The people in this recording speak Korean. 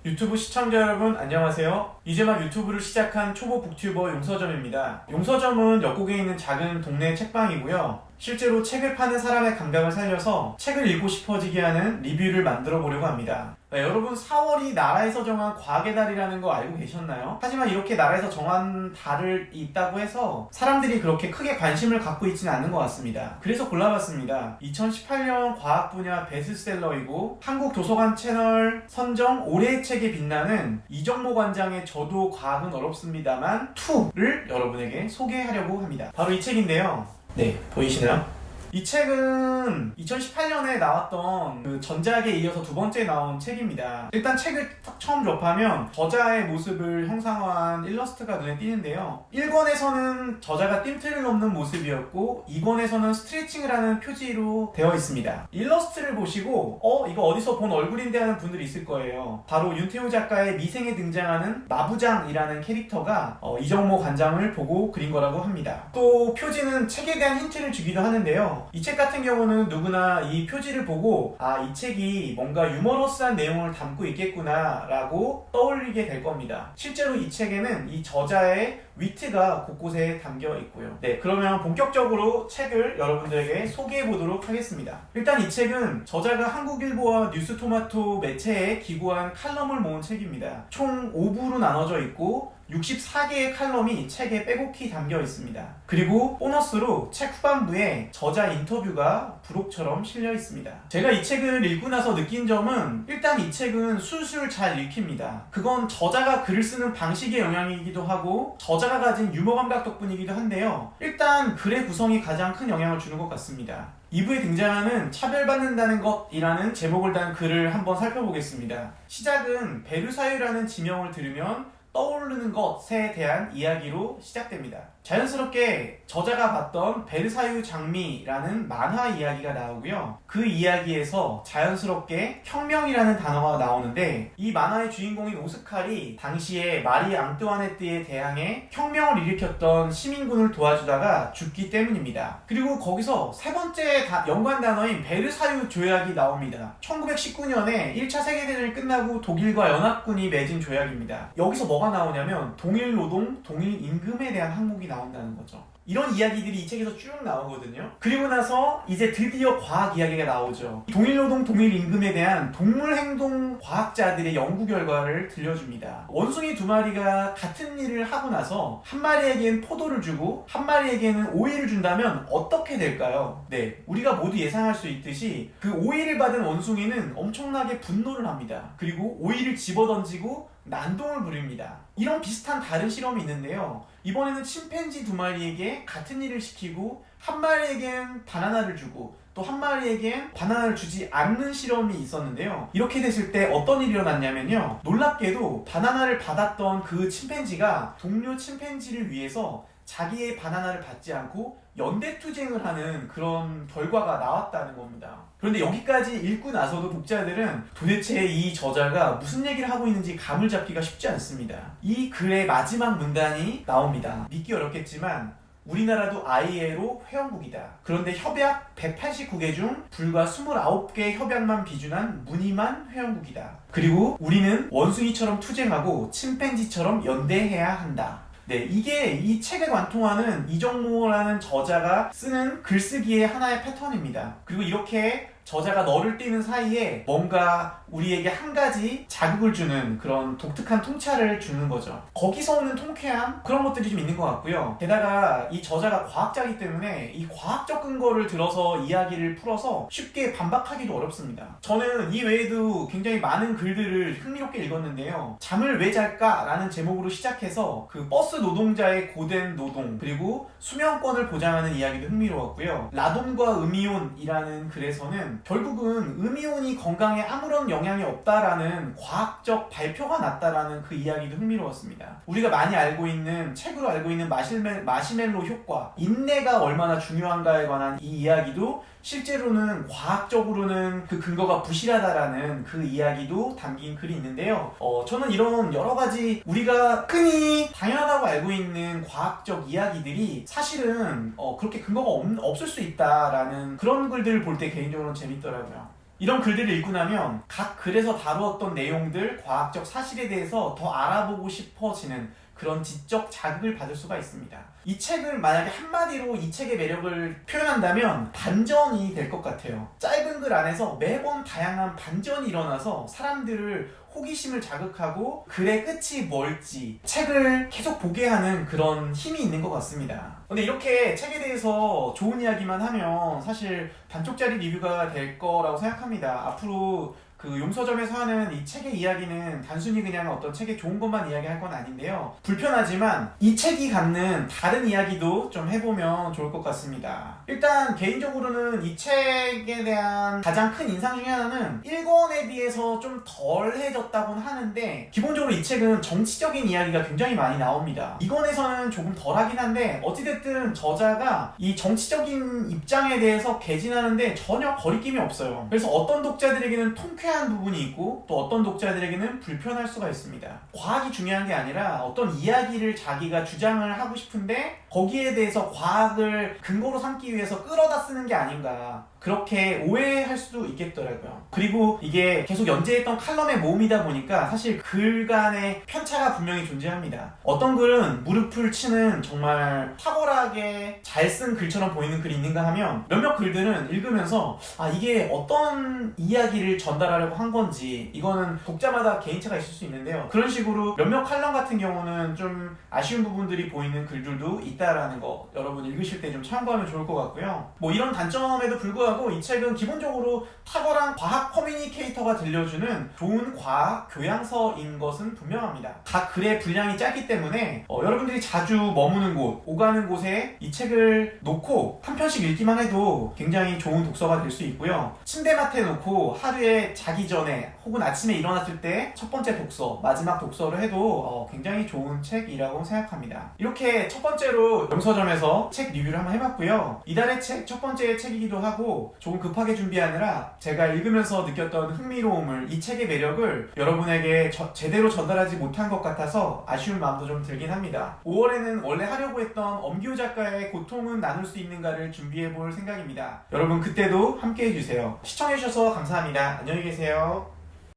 유튜브 시청자 여러분 안녕하세요. 이제 막 유튜브를 시작한 초보 북튜버 용서점입니다. 용서점은 역곡에 있는 작은 동네 책방이고요. 실제로 책을 파는 사람의 감각을 살려서 책을 읽고 싶어지게 하는 리뷰를 만들어 보려고 합니다. 여러분 4월이 나라에서 정한 과학의 달이라는 거 알고 계셨나요? 하지만 이렇게 나라에서 정한 달이 있다고 해서 사람들이 그렇게 크게 관심을 갖고 있지는 않는 것 같습니다. 그래서 골라봤습니다. 2018년 과학 분야 베스트셀러이고 한국 도서관 채널 선정 올해의 책에 빛나는 이정모 관장의 저도 과학은 어렵습니다만 2를 여러분에게 소개하려고 합니다. 바로 이 책인데요. 네, 보이시나요? 이 책은 2018년에 나왔던 그 전작에 이어서 두 번째 나온 책입니다. 일단 책을 딱 처음 접하면 저자의 모습을 형상화한 일러스트가 눈에 띄는데요. 1권에서는 저자가 뜀틀을 넘는 모습이었고 2권에서는 스트레칭을 하는 표지로 되어 있습니다. 일러스트를 보시고 이거 어디서 본 얼굴인데 하는 분들이 있을 거예요. 바로 윤태호 작가의 미생에 등장하는 마부장이라는 캐릭터가 이정모 관장을 보고 그린 거라고 합니다. 또 표지는 책에 대한 힌트를 주기도 하는데요. 이 책 같은 경우는 누구나 이 표지를 보고 이 책이 뭔가 유머러스한 내용을 담고 있겠구나 라고 떠올리게 될 겁니다. 실제로 이 책에는 이 저자의 위트가 곳곳에 담겨 있고요. 네, 그러면 본격적으로 책을 여러분들에게 소개해 보도록 하겠습니다. 일단 이 책은 저자가 한국일보와 뉴스토마토 매체에 기고한 칼럼을 모은 책입니다. 총 5부로 나눠져 있고 64개의 칼럼이 책에 빼곡히 담겨 있습니다. 그리고 보너스로 책 후반부에 저자 인터뷰가 부록처럼 실려 있습니다. 제가 이 책을 읽고 나서 느낀 점은 일단 이 책은 술술 잘 읽힙니다. 그건 저자가 글을 쓰는 방식의 영향이기도 하고 저자가 가진 유머 감각 덕분이기도 한데요. 일단 글의 구성이 가장 큰 영향을 주는 것 같습니다. 2부에 등장하는 차별받는다는 것이라는 제목을 단 글을 한번 살펴보겠습니다. 시작은 베르사유라는 지명을 들으면 떠오르는 것에 대한 이야기로 시작됩니다. 자연스럽게 저자가 봤던 베르사유 장미라는 만화 이야기가 나오고요. 그 이야기에서 자연스럽게 혁명이라는 단어가 나오는데 이 만화의 주인공인 오스칼이 당시에 마리 앙뚜아네트에 대항해 혁명을 일으켰던 시민군을 도와주다가 죽기 때문입니다. 그리고 거기서 세 번째 연관 단어인 베르사유 조약이 나옵니다. 1919년에 1차 세계대전이 끝나고 독일과 연합군이 맺은 조약입니다. 여기서 뭐가 나오냐면 동일 노동, 동일 임금에 대한 항목이 나온다는 거죠. 이런 이야기들이 이 책에서 쭉 나오거든요. 그리고 나서 이제 드디어 과학 이야기가 나오죠. 동일노동 동일임금에 대한 동물행동 과학자들의 연구 결과를 들려줍니다. 원숭이 두 마리가 같은 일을 하고 나서 한 마리에겐 포도를 주고 한 마리에게는 오이를 준다면 어떻게 될까요? 네, 우리가 모두 예상할 수 있듯이 그 오이를 받은 원숭이는 엄청나게 분노를 합니다. 그리고 오이를 집어던지고 난동을 부립니다. 이런 비슷한 다른 실험이 있는데요. 이번에는 침팬지 두 마리에게 같은 일을 시키고 한 마리에겐 바나나를 주고 또 한 마리에겐 바나나를 주지 않는 실험이 있었는데요. 이렇게 됐을 때 어떤 일이 일어났냐면요. 놀랍게도 바나나를 받았던 그 침팬지가 동료 침팬지를 위해서 자기의 바나나를 받지 않고 연대투쟁을 하는 그런 결과가 나왔다는 겁니다. 그런데 여기까지 읽고 나서도 독자들은 도대체 이 저자가 무슨 얘기를 하고 있는지 감을 잡기가 쉽지 않습니다. 이 글의 마지막 문단이 나옵니다. 믿기 어렵겠지만 우리나라도 ILO 회원국이다. 그런데 협약 189개 중 불과 29개의 협약만 비준한 무늬만 회원국이다. 그리고 우리는 원숭이처럼 투쟁하고 침팬지처럼 연대해야 한다. 네, 이게 이 책에 관통하는 이정모라는 저자가 쓰는 글쓰기의 하나의 패턴입니다. 그리고 이렇게 저자가 너를 띄는 사이에 뭔가 우리에게 한 가지 자극을 주는 그런 독특한 통찰을 주는 거죠. 거기서 오는 통쾌함? 그런 것들이 좀 있는 것 같고요. 게다가 이 저자가 과학자이기 때문에 이 과학적 근거를 들어서 이야기를 풀어서 쉽게 반박하기도 어렵습니다. 저는 이 외에도 굉장히 많은 글들을 흥미롭게 읽었는데요. 잠을 왜 잘까? 라는 제목으로 시작해서 그 버스 노동자의 고된 노동 그리고 수면권을 보장하는 이야기도 흥미로웠고요. 라돈과 음이온이라는 글에서는 결국은 음이온이 건강에 아무런 영향이 없다라는 과학적 발표가 났다라는 그 이야기도 흥미로웠습니다. 우리가 많이 알고 있는 책으로 알고 있는 마시멜로 효과, 인내가 얼마나 중요한가에 관한 이 이야기도 실제로는 과학적으로는 그 근거가 부실하다라는 그 이야기도 담긴 글이 있는데요. 저는 이런 여러 가지 우리가 흔히 당연하다고 알고 있는 과학적 이야기들이 사실은 그렇게 근거가 없을 수 있다라는 그런 글들을 볼 때 개인적으로는 재밌더라고요. 이런 글들을 읽고 나면 각 글에서 다루었던 내용들, 과학적 사실에 대해서 더 알아보고 싶어지는 그런 지적 자극을 받을 수가 있습니다. 이 책을 만약에 한마디로 이 책의 매력을 표현한다면 반전이 될 것 같아요. 짧은 글 안에서 매번 다양한 반전이 일어나서 사람들을 호기심을 자극하고 글의 끝이 뭘지 책을 계속 보게 하는 그런 힘이 있는 것 같습니다. 근데 이렇게 책에 대해서 좋은 이야기만 하면 사실 반쪽짜리 리뷰가 될 거라고 생각합니다. 앞으로 그 용서점에서 하는 이 책의 이야기는 단순히 그냥 어떤 책의 좋은 것만 이야기할 건 아닌데요. 불편하지만 이 책이 갖는 다른 이야기도 좀 해보면 좋을 것 같습니다. 일단 개인적으로는 이 책에 대한 가장 큰 인상 중에 하나는 1권에 비해서 좀 덜해졌다고는 하는데 기본적으로 이 책은 정치적인 이야기가 굉장히 많이 나옵니다. 2권에서는 조금 덜하긴 한데 어찌됐든 저자가 이 정치적인 입장에 대해서 개진하는데 전혀 거리낌이 없어요. 그래서 어떤 독자들에게는 통쾌한 부분이 있고 또 어떤 독자들에게는 불편할 수가 있습니다. 과학이 중요한 게 아니라 어떤 이야기를 자기가 주장을 하고 싶은데 거기에 대해서 과학을 근거로 삼기 위해서 끌어다 쓰는 게 아닌가, 그렇게 오해할 수도 있겠더라고요. 그리고 이게 계속 연재했던 칼럼의 모음이다 보니까 사실 글 간의 편차가 분명히 존재합니다. 어떤 글은 무릎을 치는 정말 탁월하게 잘 쓴 글처럼 보이는 글이 있는가 하면 몇몇 글들은 읽으면서 이게 어떤 이야기를 전달하려고 한 건지, 이거는 독자마다 개인차가 있을 수 있는데요. 그런 식으로 몇몇 칼럼 같은 경우는 좀 아쉬운 부분들이 보이는 글들도 있다라는 거 여러분 읽으실 때 좀 참고하면 좋을 것 같고요. 뭐 이런 단점에도 불구하고 이 책은 기본적으로 탁월한 과학 커뮤니케이터가 들려주는 좋은 과학 교양서인 것은 분명합니다. 각 글의 분량이 짧기 때문에 여러분들이 자주 머무는 곳, 오가는 곳에 이 책을 놓고 한 편씩 읽기만 해도 굉장히 좋은 독서가 될 수 있고요. 침대맡에 놓고 하루에 자기 전에 혹은 아침에 일어났을 때 첫 번째 독서, 마지막 독서를 해도 굉장히 좋은 책이라고 생각합니다. 이렇게 첫 번째로 용서점에서 책 리뷰를 한번 해봤고요. 이달의 책 첫 번째 책이기도 하고 조금 급하게 준비하느라 제가 읽으면서 느꼈던 흥미로움을, 이 책의 매력을 여러분에게 제대로 전달하지 못한 것 같아서 아쉬운 마음도 좀 들긴 합니다. 5월에는 원래 하려고 했던 엄기호 작가의 고통은 나눌 수 있는가를 준비해 볼 생각입니다. 여러분 그때도 함께 해주세요. 시청해주셔서 감사합니다. 안녕히 계세요.